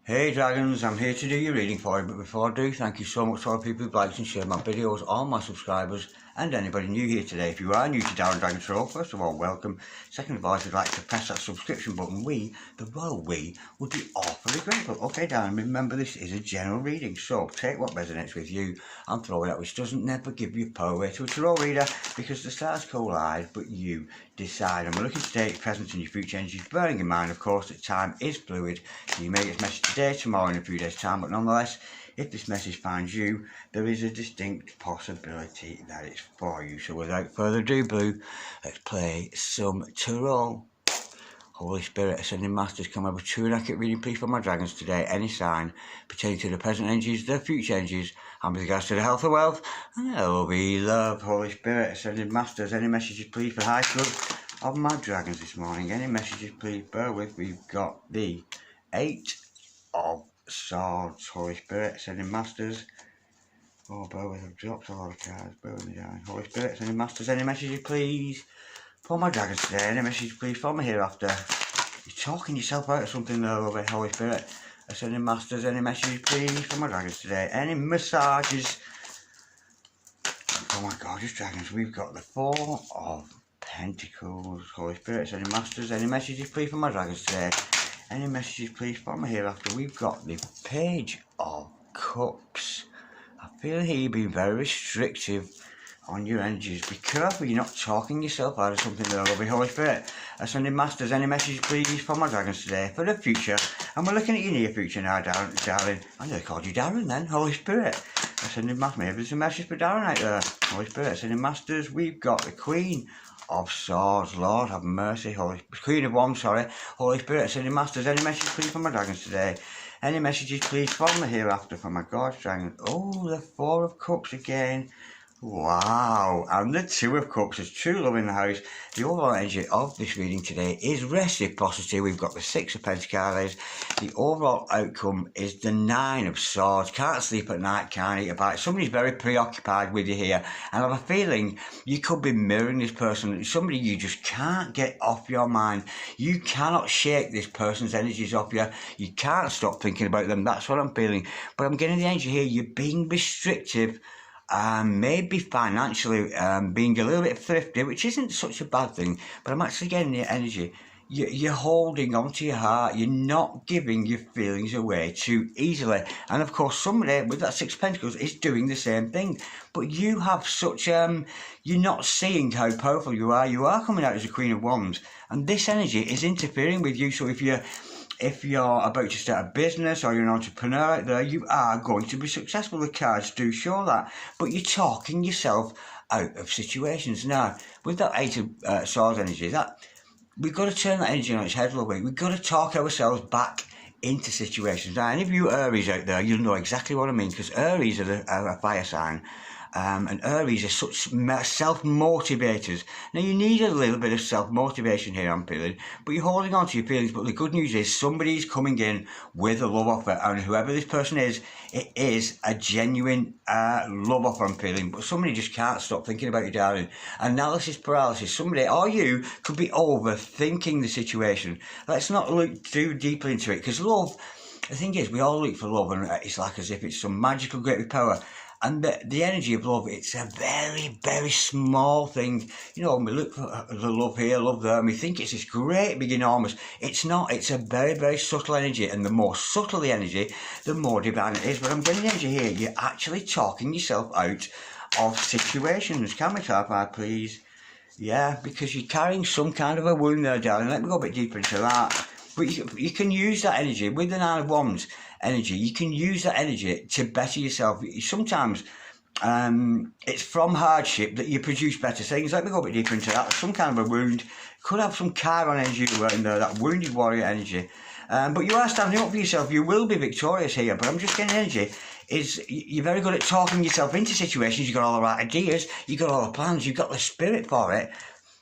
Hey Dragons, I'm here to do your reading for you, but before I do, thank you so much to all the people who've liked and shared my videos, all my subscribers, and anybody new here today. If you are new to Darren Dragon Tarot, first of all, welcome. Second of all, if you'd like to press that subscription button, the royal we, would be awfully grateful. Okay Darren, remember this is a general reading, so take what resonates with you and throw it out, which doesn't never give you power away to a tarot reader, because the stars collide, but you decide. And we're looking to take present in your future energies, bearing in mind, of course, that time is fluid, so you may get this message today, tomorrow, in a few days' time, but nonetheless, if this message finds you, there is a distinct possibility that it's for you. So without further ado, Blue, let's play some tarot. Holy Spirit, Ascending Masters, come have a true and accurate reading, please, for my dragons today. Any sign pertaining to the present energies, the future energies, and with regards to the health or wealth, and there will be love. Holy Spirit, Ascending Masters, any messages, please, for high club of my dragons this morning. Any messages, please, bear with. We've got the 8 of Swords. Holy Spirit, Ascending Masters. Oh, bear with, I've dropped a lot of cards. Bear with me, darling. Holy Spirit, Ascending Masters, any messages, please, for my dragons today. Any messages, please, for me hereafter. You're talking yourself out of something there, over Holy Spirit, Ascending Masters, any messages, please, for my dragons today. Any massages. Oh my gorgeous dragons, we've got the 4 of Pentacles. Holy Spirit, Ascending Masters, any messages, please, for my dragons today. Any messages, please, for me hereafter. We've got the Page of Cups. I feel here you've been very restrictive on your energies. Be careful you're not talking yourself out of something there, lovely Holy Spirit. Ascending Masters, any messages, please, for my dragons today, for the future. And we're looking at your near future now, darling. I nearly called you Darren then, Holy Spirit. Ascending Masters, maybe there's a message for Darren out there. Holy Spirit, Ascending Masters, we've got the Queen of Swords. Lord have mercy. Queen of Wands, sorry. Holy Spirit, Ascending Masters, any messages, please, for my dragons today. Any messages, please, from the hereafter, for my gorgeous dragon. Oh, the 4 of Cups again. Wow, and the 2 of Cups. There's true love in the house. The overall energy of this reading today is reciprocity. We've got the 6 of Pentacles. The overall outcome is the 9 of Swords. Can't sleep at night, can't eat a bite. Somebody's very preoccupied with you here, and I have a feeling you could be mirroring this person. Somebody you just can't get off your mind. You cannot shake this person's energies off you. You can't stop thinking about them. That's what I'm feeling. But I'm getting the energy here. You're being restrictive. Maybe financially, being a little bit thrifty, which isn't such a bad thing, but I'm actually getting the energy. You're holding on to your heart. You're not giving your feelings away too easily. And of course, somebody with that 6 of Pentacles is doing the same thing. But you have such, you're not seeing how powerful you are. You are coming out as a Queen of Wands. And this energy is interfering with you. So if you're about to start a business or you're an entrepreneur out there, you are going to be successful. The cards do show that. But you're talking yourself out of situations. Now, with that 8 of Swords energy, we've got to turn that energy on its head a little bit. We've got to talk ourselves back into situations. Now, any of you Aries out there, you'll know exactly what I mean, because Aries are a fire sign. And Aries are such self-motivators. Now, you need a little bit of self-motivation here, I'm feeling, but you're holding on to your feelings. But the good news is somebody's coming in with a love offer, and whoever this person is, it is a genuine love offer, I'm feeling. But somebody just can't stop thinking about you, darling. Analysis paralysis. Somebody, or you, could be overthinking the situation. Let's not look too deeply into it, because love, the thing is, we all look for love, and it's like as if it's some magical great with power. And the energy of love, it's a very, very small thing. You know, when we look for the love here, love there, and we think it's this great, big, enormous. It's not. It's a very, very subtle energy. And the more subtle the energy, the more divine it is. But I'm getting the energy here. You're actually talking yourself out of situations. Can we clarify, please? Yeah, because you're carrying some kind of a wound there, darling. Let me go a bit deeper into that. But you can use that energy with the 9 of Wands energy. You can use that energy to better yourself. Sometimes it's from hardship that you produce better things. Let me go a bit deeper into that. Some kind of a wound could have some Chiron energy in there, that wounded warrior energy. But you are standing up for yourself. You will be victorious here. But I'm just getting energy. You're very good at talking yourself into situations. You've got all the right ideas. You've got all the plans. You've got the spirit for it.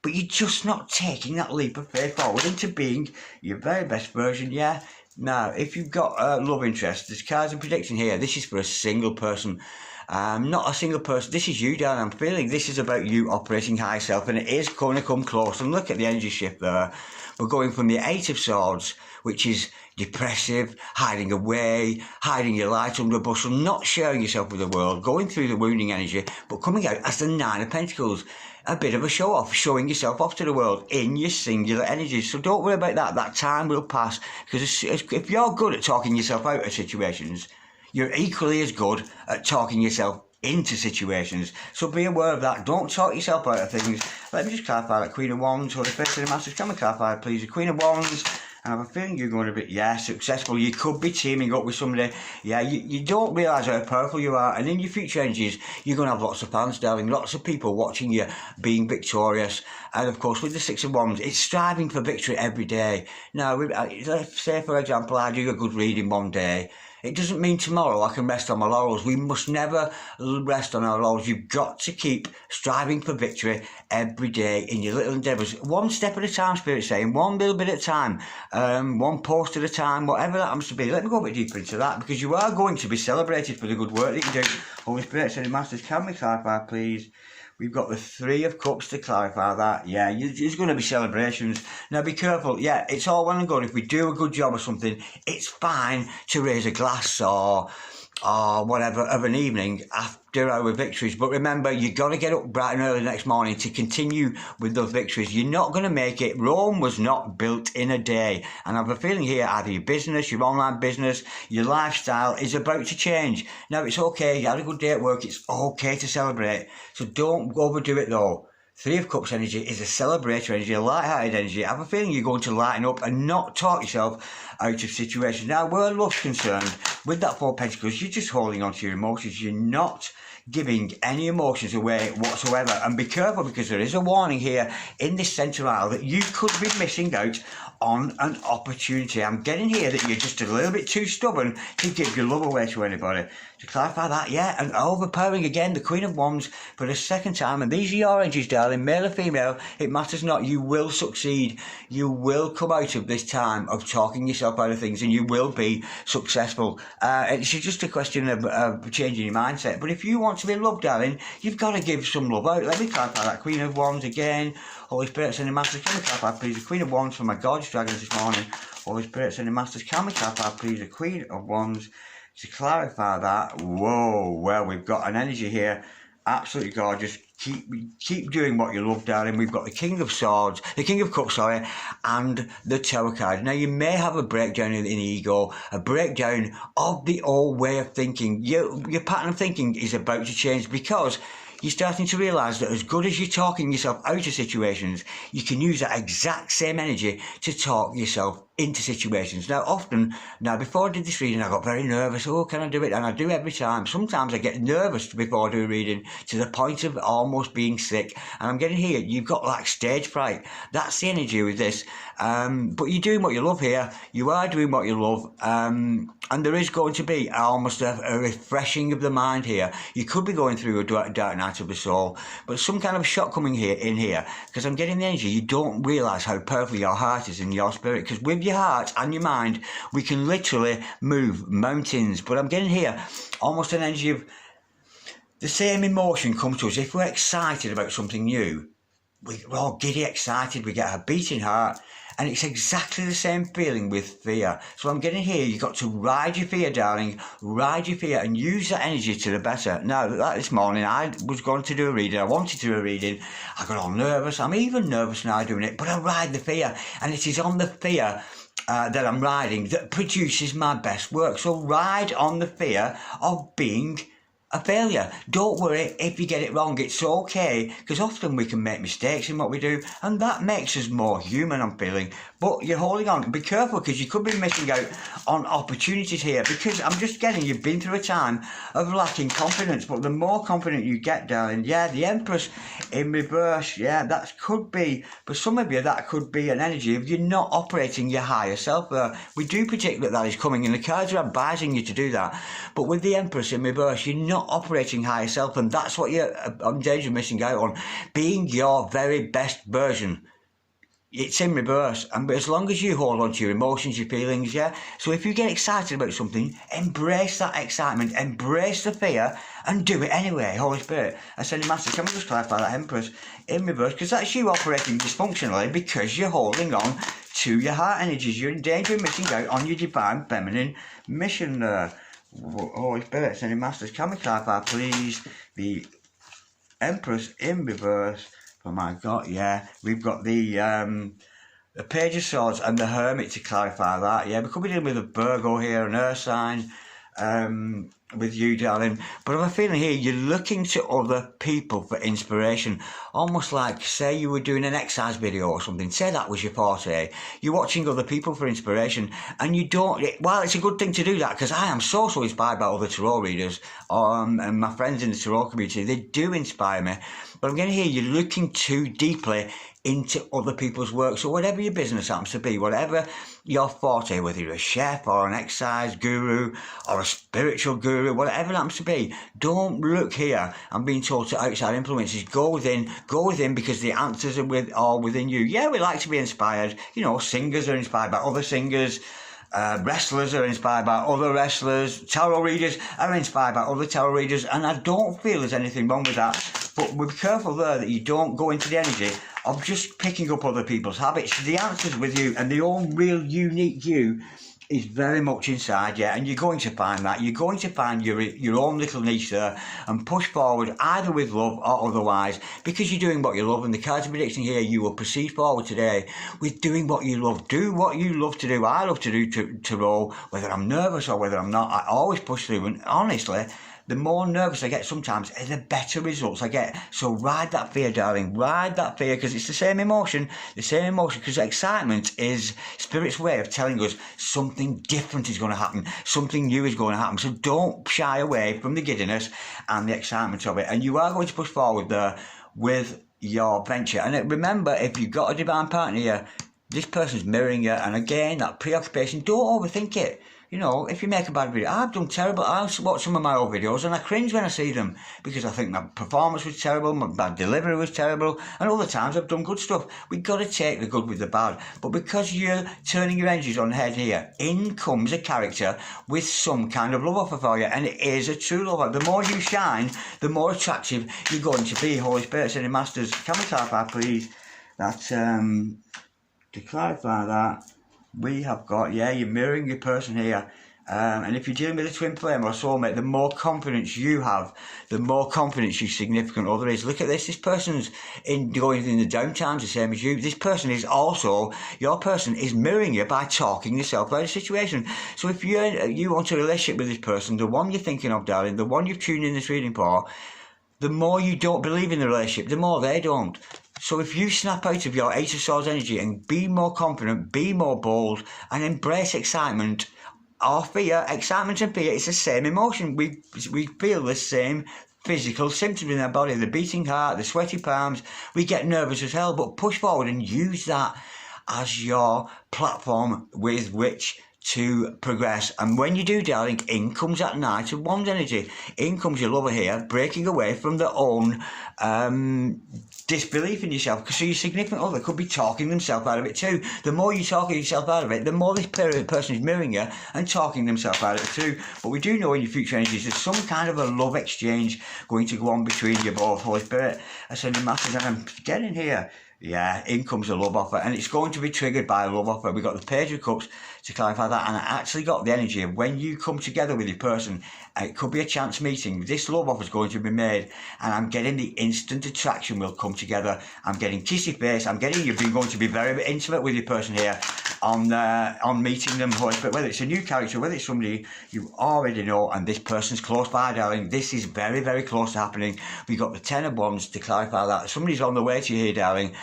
But you're just not taking that leap of faith forward into being your very best version, yeah? Now, if you've got love interest, there's cards and prediction here. This is for a single person. Not a single person. This is you, darling. I'm feeling this is about you operating higher self, and it is going to come close. And look at the energy shift there. We're going from the Eight of Swords, which is depressive, hiding away, hiding your light under a bushel, not sharing yourself with the world, going through the wounding energy, but coming out as the Nine of Pentacles. A bit of a show off, showing yourself off to the world in your singular energy. So don't worry about that. That time will pass. Because if you're good at talking yourself out of situations, you're equally as good at talking yourself into situations. So be aware of that. Don't talk yourself out of things. Let me just clarify that Queen of Wands, or the First of the Masters. Can we clarify, please? The Queen of Wands. I have a feeling you're going to be, successful. You could be teaming up with somebody. Yeah, you don't realise how powerful you are. And in your future energies, you're going to have lots of fans, darling. Lots of people watching you being victorious. And of course, with the Six of Wands, it's striving for victory every day. Now, let's say, for example, I do a good reading one day. It doesn't mean tomorrow I can rest on my laurels. We must never rest on our laurels. You've got to keep striving for victory every day in your little endeavours. One step at a time, Spirit's saying. One little bit at a time. One post at a time. Whatever that happens to be. Let me go a bit deeper into that, because you are going to be celebrated for the good work that you do. Holy Spirit, Saint Masters, can we clarify, please? We've got the Three of Cups to clarify that. Yeah, there's going to be celebrations. Now, be careful. Yeah, it's all well and good. If we do a good job or something, it's fine to raise a glass or whatever of an evening after our victories. But remember, you've got to get up bright and early the next morning to continue with those victories. You're not going to make it. Rome was not built in a day. And I have a feeling here, either your business, your online business, your lifestyle is about to change. Now, it's okay. You had a good day at work. It's okay to celebrate. So don't overdo it, though. Three of Cups energy is a celebratory energy, a light-hearted energy. I have a feeling you're going to lighten up and not talk yourself out of situations. Now, where love's concerned, with that Four of Pentacles, you're just holding on to your emotions. You're not giving any emotions away whatsoever. And be careful, because there is a warning here in this centre aisle that you could be missing out on an opportunity. I'm getting here that you're just a little bit too stubborn to give your love away to anybody. To clarify that, yeah, and overpowering again, the Queen of Wands for the second time. And these are your energies, darling, male or female, it matters not. You will succeed. You will come out of this time of talking yourself out of things, and you will be successful. It's just a question of changing your mindset. But if you want to be loved, darling, you've got to give some love out. Let me clarify that. Queen of Wands again. Holy Spirit, Send the Masters, can we clarify, please? The Queen of Wands for my gorgeous dragons this morning. Holy Spirit, Send the Masters, can we clarify, please? The Queen of Wands. To clarify that, whoa, well, we've got an energy here, absolutely gorgeous. Keep doing what you love, darling. We've got the King of Swords, the King of Cups, sorry, and the Tower card. Now, you may have a breakdown in ego, a breakdown of the old way of thinking. Your pattern of thinking is about to change, because you're starting to realise that as good as you're talking yourself out of situations, you can use that exact same energy to talk yourself into situations. Now before I did this reading, I got very nervous. Oh, can I do it? And I do every time. Sometimes I get nervous before I do a reading to the point of almost being sick. And I'm getting here, you've got like stage fright. That's the energy with this. But you're doing what you love here. You are doing what you love. And there is going to be almost a refreshing of the mind here. You could be going through a dark night of the soul, but some kind of shock coming in here, because I'm getting the energy. You don't realise how powerful your heart is and your spirit, because with your heart and your mind, we can literally move mountains. But I'm getting here almost an energy of the same emotion comes to us. If we're excited about something new, we're all giddy excited, we get a beating heart, and it's exactly the same feeling with fear. So I'm getting here, you've got to ride your fear, darling, ride your fear and use that energy to the better. Now, this morning I was going to do a reading, I wanted to do a reading, I got all nervous, I'm even nervous now doing it, but I ride the fear, and it is on the fear that I'm riding that produces my best work. So ride on the fear of being a failure. Don't worry if you get it wrong. It's okay, because often we can make mistakes in what we do, and that makes us more human, I'm feeling. But you're holding on. Be careful, because you could be missing out on opportunities here, because I'm just getting you've been through a time of lacking confidence. But the more confident you get, darling, yeah, the Empress in reverse, yeah, that could be, for some of you, that could be an energy of you not operating your higher self there. We do predict that is coming, and the cards are advising you to do that. But with the Empress in reverse, you're not operating higher self, and that's what you're in danger of missing out on. Being your very best version. it's in reverse. And but as long as you hold on to your emotions, your feelings, yeah. So if you get excited about something, embrace that excitement, embrace the fear, and do it anyway. Holy Spirit, Ascended Masters, can we just clarify that Empress in reverse? Because that's you operating dysfunctionally because you're holding on to your heart energies. You're in danger of missing out on your divine feminine mission there. Holy Spirit, Ascended Masters, can we clarify, please, the Empress in reverse? Oh my God, yeah, we've got the Page of Swords and the Hermit to clarify that. Yeah, we could be dealing with a Virgo here, an Earth sign, with you, darling. But I'm feeling here you're looking to other people for inspiration. Almost like, say you were doing an exercise video or something. Say that was your forte. You're watching other people for inspiration, and you don't. Well, it's a good thing to do that because I am so inspired by other tarot readers and my friends in the tarot community. They do inspire me. But I'm going to hear you're looking too deeply into other people's work. So whatever your business happens to be, whatever your forte, whether you're a chef or an exercise guru or a spiritual guru, whatever it happens to be, don't look here and being told to outside influences. Go within because the answers are all within you. Yeah, we like to be inspired. You know, singers are inspired by other singers. Wrestlers are inspired by other wrestlers. Tarot readers are inspired by other tarot readers. And I don't feel there's anything wrong with that. But be careful there that you don't go into the energy of just picking up other people's habits. The answer's with you, and the own real unique you is very much inside you, and you're going to find that. You're going to find your own little niche there and push forward either with love or otherwise, because you're doing what you love. And the cards of prediction here, you will proceed forward today with doing what you love. Do what you love to do. I love to do tarot, whether I'm nervous or whether I'm not. I always push through, and honestly, the more nervous I get sometimes, the better results I get. So ride that fear, darling. Ride that fear, because it's the same emotion. Because excitement is Spirit's way of telling us something different is going to happen. Something new is going to happen. So don't shy away from the giddiness and the excitement of it. And you are going to push forward there with your venture. And remember, if you've got a divine partner here, this person's mirroring you. And again, that preoccupation, don't overthink it. You know, if you make a bad video, I've done terrible. I watch some of my old videos and I cringe when I see them because I think my performance was terrible, my delivery was terrible, and other times I've done good stuff. We've got to take the good with the bad. But because you're turning your energies on head here, in comes a character with some kind of love offer for you, and it is a true love offer. The more you shine, the more attractive you're going to be. Holy Spirit, Ascended Masters, can we clarify, please, that, to clarify that, we have got, yeah, you're mirroring your person here. And if you're dealing with a twin flame or a soulmate, the more confidence you have, the more confidence your significant other is. Look at this. This person's going in the downtimes the same as you. This person is also, your person is mirroring you by talking yourself out of the situation. So if you want a relationship with this person, the one you're thinking of, darling, the one you've tuned in this reading for, the more you don't believe in the relationship, the more they don't. So if you snap out of your Eight of Swords energy and be more confident, be more bold, and embrace excitement or fear, excitement and fear, it's the same emotion. We feel the same physical symptoms in our body, the beating heart, the sweaty palms. We get nervous as hell, but push forward and use that as your platform with which to progress. And when you do, darling, in comes that Knight of Wands energy. In comes your lover here, breaking away from their own disbelief in yourself. Because so your significant other could be talking themselves out of it too. The more you talk yourself out of it, the more this person is mirroring you and talking themselves out of it too. But we do know in your future energies there's some kind of a love exchange going to go on between you both. Holy Spirit, Ascended Masters, and I'm getting here. Yeah, in comes a love offer, and it's going to be triggered by a love offer. We've got the Page of Cups to clarify that, and I actually got the energy of when you come together with your person, it could be a chance meeting. This love offer is going to be made, and I'm getting the instant attraction will come together. I'm getting kissy face. I'm getting you've been going to be very intimate with your person here on meeting them. Whether it's a new character, whether it's somebody you already know, and this person's close by, darling. This is very close to happening. We've got the Ten of Wands to clarify that somebody's on the way to you here, darling.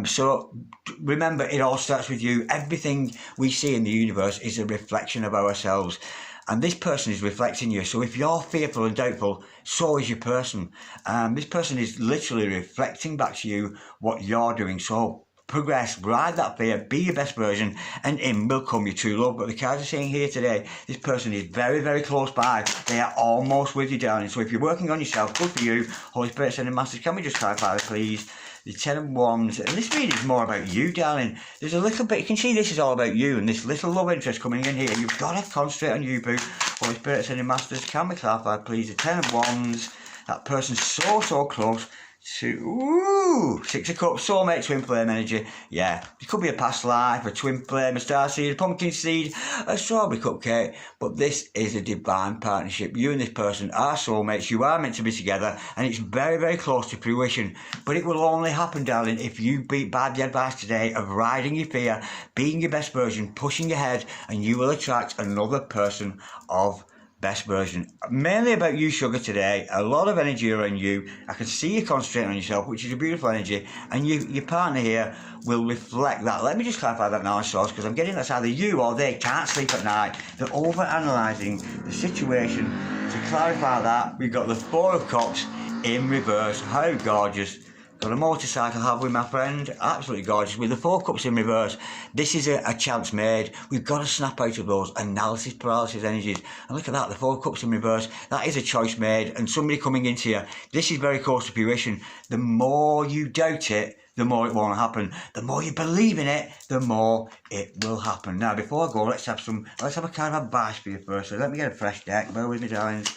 So remember, it all starts with you. Everything we see in the universe is a reflection of ourselves, and this person is reflecting you. So if you're fearful and doubtful, so is your person. This person is literally reflecting back to you what you're doing. So progress, ride that fear, be your best version, and in will come your true love. But the cards are saying here today, this person is very close by. They are almost with you, darling. So if you're working on yourself, good for you. Holy Spirit, Ascended Masters, can we just clarify, please, the Ten of Wands, and this reading is more about you, darling. There's a little bit, you can see this is all about you, and this little love interest coming in here. You've got to concentrate on you, boo. Holy Spirit, Sending Masters, can we clarify, please? The Ten of Wands, that person's so close to, Six of Cups, soulmate, twin flame energy. Yeah, it could be a past life, a twin flame, a star seed, a pumpkin seed, a strawberry cupcake, but this is a divine partnership. You and this person are soulmates, you are meant to be together, and it's very close to fruition. But it will only happen, darling, if you beat by the advice today of riding your fear, being your best version, pushing ahead, and you will attract another person of best version. Mainly about you, sugar, today. A lot of energy around you. I can see you concentrating on yourself, which is a beautiful energy, and your partner here will reflect that. Let me just clarify that now, source, because I'm getting that's either you or they can't sleep at night. They're over-analysing the situation. To clarify that, we've got the Four of Cups in reverse. How gorgeous. Got a motorcycle, have we, my friend? Absolutely gorgeous. With the Four Cups in reverse, this is a chance made. We've got to snap out of those analysis paralysis energies. And look at that, the Four Cups in reverse. That is a choice made. And somebody coming into you, this is very close to fruition. The more you doubt it, the more it won't happen. The more you believe in it, the more it will happen. Now, before I go, let's have a kind of advice for you first. So let me get a fresh deck. Bear with me, darlings.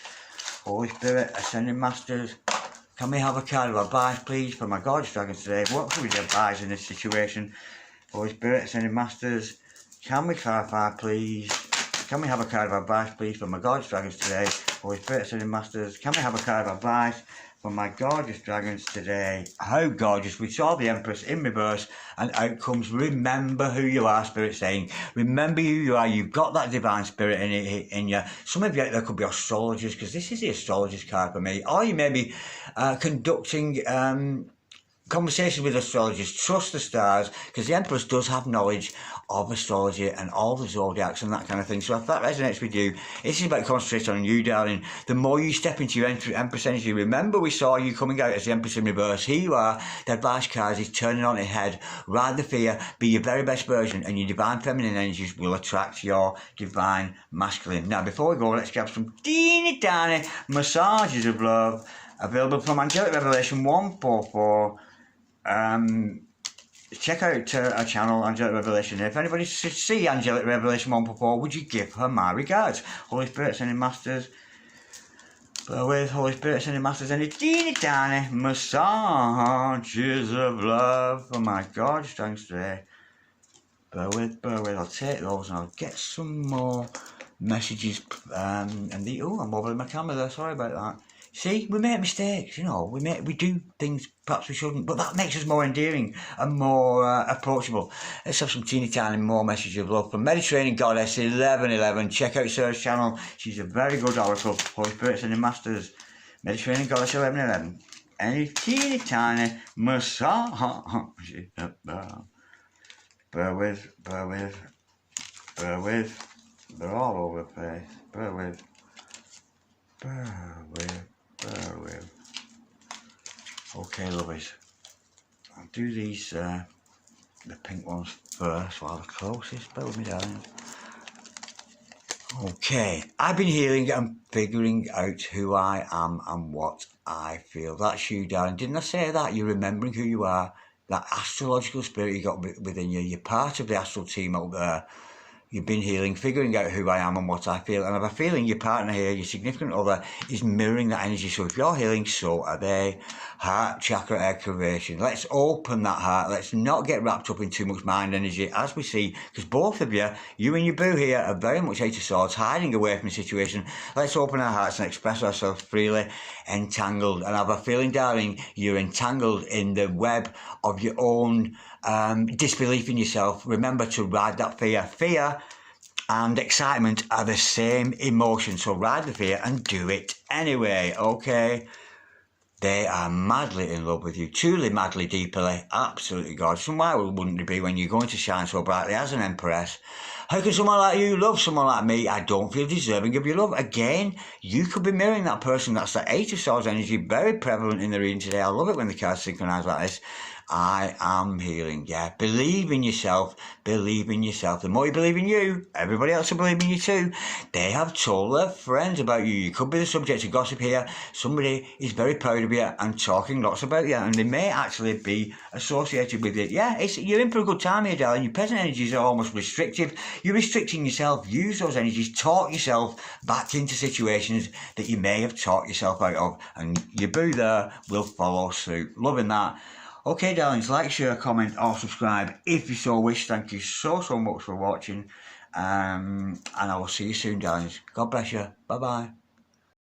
Holy Spirit, Ascending Masters. Can we have a card of advice, please, for my gorgeous dragons today? What could we advise in this situation? Holy Spirit, Ascending Masters, can we clarify, please? Can we have a card of advice, please, for my gorgeous dragons today? Holy Spirit, Ascending Masters, can we have a card of advice for my gorgeous dragons today? How gorgeous. We saw the Empress in reverse, and out comes remember who you are, Spirit saying. Remember who you are. You've got that divine spirit in you. Some of you out there could be astrologers, because this is the astrologer's card for me. Or you may be conducting conversations with astrologers. Trust the stars, because the Empress does have knowledge of astrology and all the zodiacs and that kind of thing. So if that resonates with you, this is about concentrating on you, darling. The more you step into your Empress energy, remember we saw you coming out as the Empress in reverse. Here you are, the advice card is turning on its head. Ride the fear, be your very best version, and your divine feminine energies will attract your divine masculine. Now, before we go, let's grab some teeny tiny massages of love, available from Angelic Revelation 144. Check out our channel, Angelic Revelation. If anybody should see Angelic Revelation 144, would you give her my regards? Holy Spirit, Sending Masters. Bear with Holy Spirit, Sending Masters, and a teeny tiny massages of love for my gorgeous dragons today. Bear with. I'll take those and I'll get some more messages. I'm wobbling my camera there. Sorry about that. See, we make mistakes, you know, we do things perhaps we shouldn't, but that makes us more endearing and more approachable. Let's have some teeny tiny more messages of love from Mediterranean Goddess 1111. Check out Sarah's channel, she's a very good oracle. Holy Spirit, Sending Masters, Mediterranean Goddess 1111. Any teeny tiny massage. Bear with. They're all over the place. Bear with. Okay, lovies. I'll do these, the pink ones first while the closest. Bear with me, darling. Okay, I've been healing and figuring out who I am and what I feel. That's you, darling. Didn't I say that? You're remembering who you are. That astrological spirit you got within you. You're part of the astral team out there. You've been healing, figuring out who I am and what I feel. And I have a feeling your partner here, your significant other, is mirroring that energy. So if you're healing, so are they. Heart chakra activation. Let's open that heart. Let's not get wrapped up in too much mind energy, as we see. Because both of you and your boo here, are very much Eight of Swords, hiding away from the situation. Let's open our hearts and express ourselves freely, entangled. And I have a feeling, darling, you're entangled in the web of your own disbelief in yourself. Remember to ride that fear. Fear and excitement are the same emotion, so ride the fear and do it anyway, okay? They are madly in love with you, truly, madly, deeply, absolutely gorgeous. And why wouldn't it be when you're going to shine so brightly as an empress? How can someone like you love someone like me? I don't feel deserving of your love. Again, you could be mirroring that person. That's the Eight of Swords energy, very prevalent in the reading today. I love it when the cards synchronise like this. I am healing. Yeah, believe in yourself. Believe in yourself. The more you believe in you, everybody else will believe in you too. They have told their friends about you. You could be the subject of gossip here. Somebody is very proud of you and talking lots about you, and they may actually be associated with it. Yeah, you're in for a good time here, darling. Your present energies are almost restrictive. You're restricting yourself. Use those energies. Talk yourself back into situations that you may have talked yourself out of, and your boo there will follow suit. Loving that. Okay, darlings, like, share, comment, or subscribe if you so wish. Thank you so much for watching. And I will see you soon, darlings. God bless you. Bye-bye.